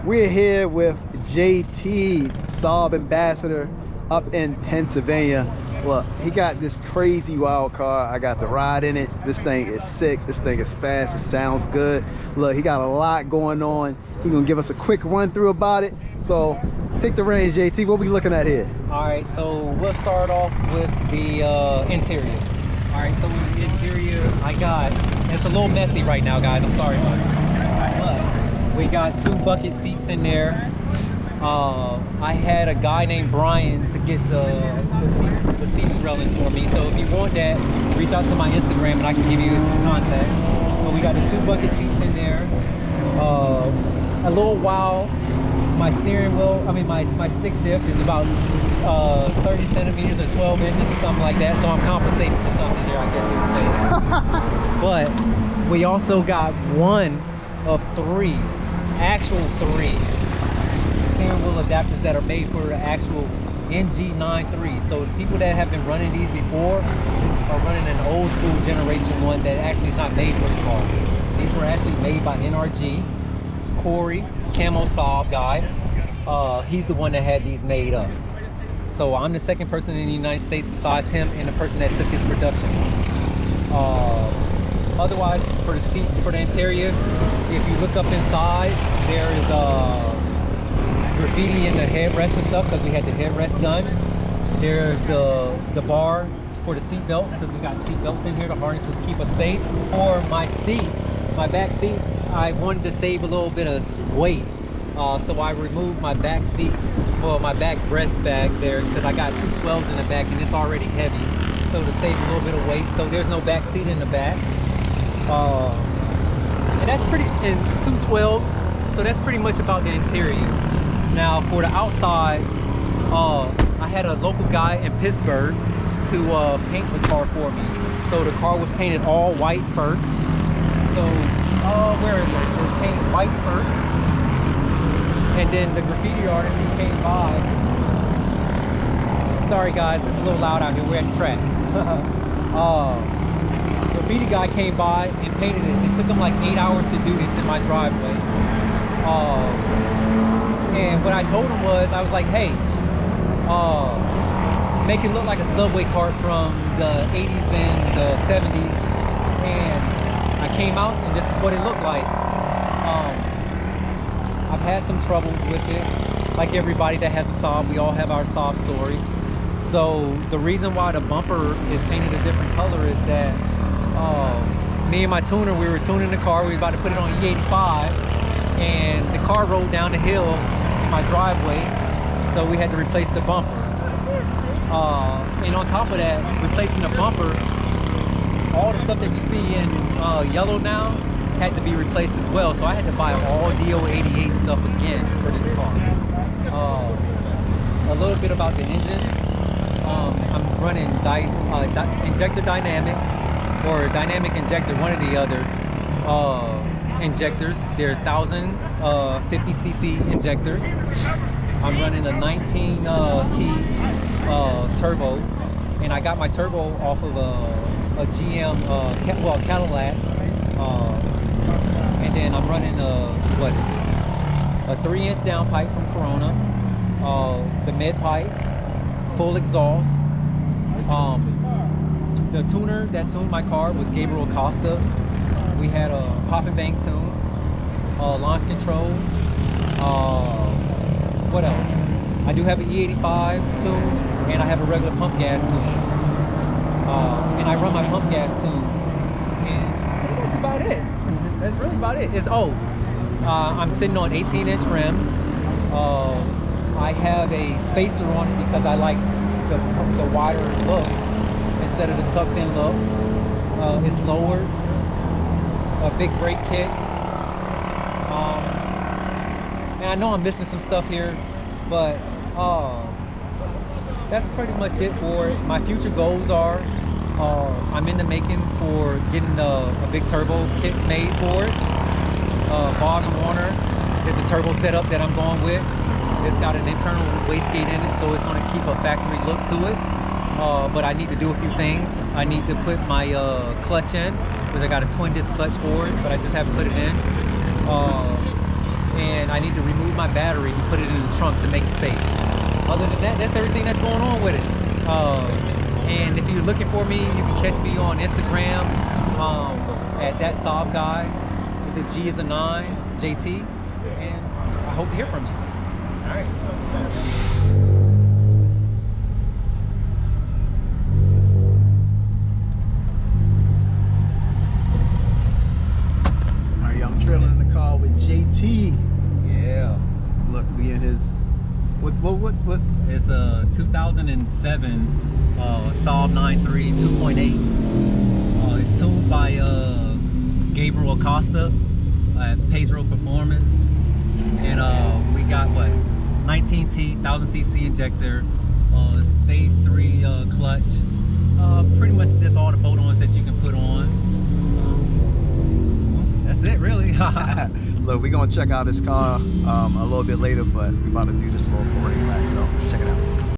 We're here with JT, Saab ambassador up in Pennsylvania. Look, he got this crazy wild car. I got to ride in it. This thing is sick. This thing is fast. It sounds good. Look, he got a lot going on. He's gonna give us a quick run through about it. So take the reins, JT. What we looking at here? All right, so we'll start off with the interior. All right, so with the interior, it's a little messy right now, guys. I'm sorry about it. But we got 2 bucket seats in there. I had a guy named Brian to get the seats relling for me. So if you want that, reach out to my Instagram and I can give you his contact. But we got the 2 bucket seats in there. A little while, my steering wheel, my stick shift is about 30 centimeters or 12 inches or something like that. So I'm compensating for something there, I guess you would say. But we also got 1 of 3 steering wheel adapters that are made for the actual NG93. So the people that have been running these before are running an old school generation one that actually is not made for the car. These were actually made by NRG. Corey, Camo Saab guy, he's the one that had these made up. So I'm the second person in the United States besides him and the person that took his production. Otherwise, for the seat, for the interior, if you look up inside, there is graffiti in the headrest and stuff because we had the headrest done. There's the bar for the seat belts because we got seat belts in here. The harnesses keep us safe. For my seat, my back seat, I wanted to save a little bit of weight. So I removed my back seats, well, my back breast bag there because I got 2 12s in the back and it's already heavy. So to save a little bit of weight, so there's no back seat in the back. And that's pretty, and 2 12s, so that's pretty much about the interior. Now for the outside, I had a local guy in Pittsburgh to paint the car for me. So the car was painted all white first. So, where is it? It was painted white first. And then the graffiti artist who came by. Sorry guys, it's a little loud out here. We're at the track. Graffiti guy came by and painted it. It took him like 8 hours to do this in my driveway. And what I told him was, I was like, hey, make it look like a subway cart from the 80s and the 70s. And I came out and this is what it looked like. I've had some troubles with it. Like everybody that has a Saab, we all have our Saab stories. So the reason why the bumper is painted a different color is that me and my tuner, we were tuning the car. We were about to put it on E85 and the car rolled down the hill in my driveway. So we had to replace the bumper. And on top of that, replacing the bumper, all the stuff that you see in yellow now had to be replaced as well. So I had to buy all DO88 stuff again for this car. A little bit about the engine. I'm running injector dynamics or dynamic injector, one or the other injectors. They're 1050cc injectors. I'm running a 19T turbo, and I got my turbo off of a GM, Cadillac, and then I'm running a 3-inch downpipe from Corona, the mid pipe, full exhaust. The tuner that tuned my car was Gabriel Acosta. We had a pop and bang tune, launch control. What else? I do have an E85 tune, and I have a regular pump gas tune. And I run my pump gas tune. And that's about it. That's really about it. I'm sitting on 18-inch rims. I have a spacer on it because I like the wider look instead of the tucked in look. It's lowered. A big brake kit. And I know I'm missing some stuff here, but that's pretty much it for it. My future goals are, I'm in the making for getting a big turbo kit made for it. Bog & Warner is the turbo setup that I'm going with. It's got an internal wastegate in it, so it's going to keep a factory look to it. But I need to do a few things. I need to put my clutch in, because I got a twin disc clutch for it, but I just haven't put it in. And and I need to remove my battery and put it in the trunk to make space. Other than that, that's everything that's going on with it. And if you're looking for me, you can catch me on Instagram at that Saab guy. The G is a 9, JT, and I hope to hear from you. All right. I'm trailing in the car with JT. Yeah. Look, we in his what? It's a 2007 Saab 9.3 2.8. It's tuned by Gabriel Acosta at Pedro Performance, and we got what 19T 1000cc injector, stage 3 clutch. Pretty much just all the bolt-ons that you can put on. That's it, really. Look, we're gonna check out this car a little bit later, but we're about to do this little parade lap, so check it out.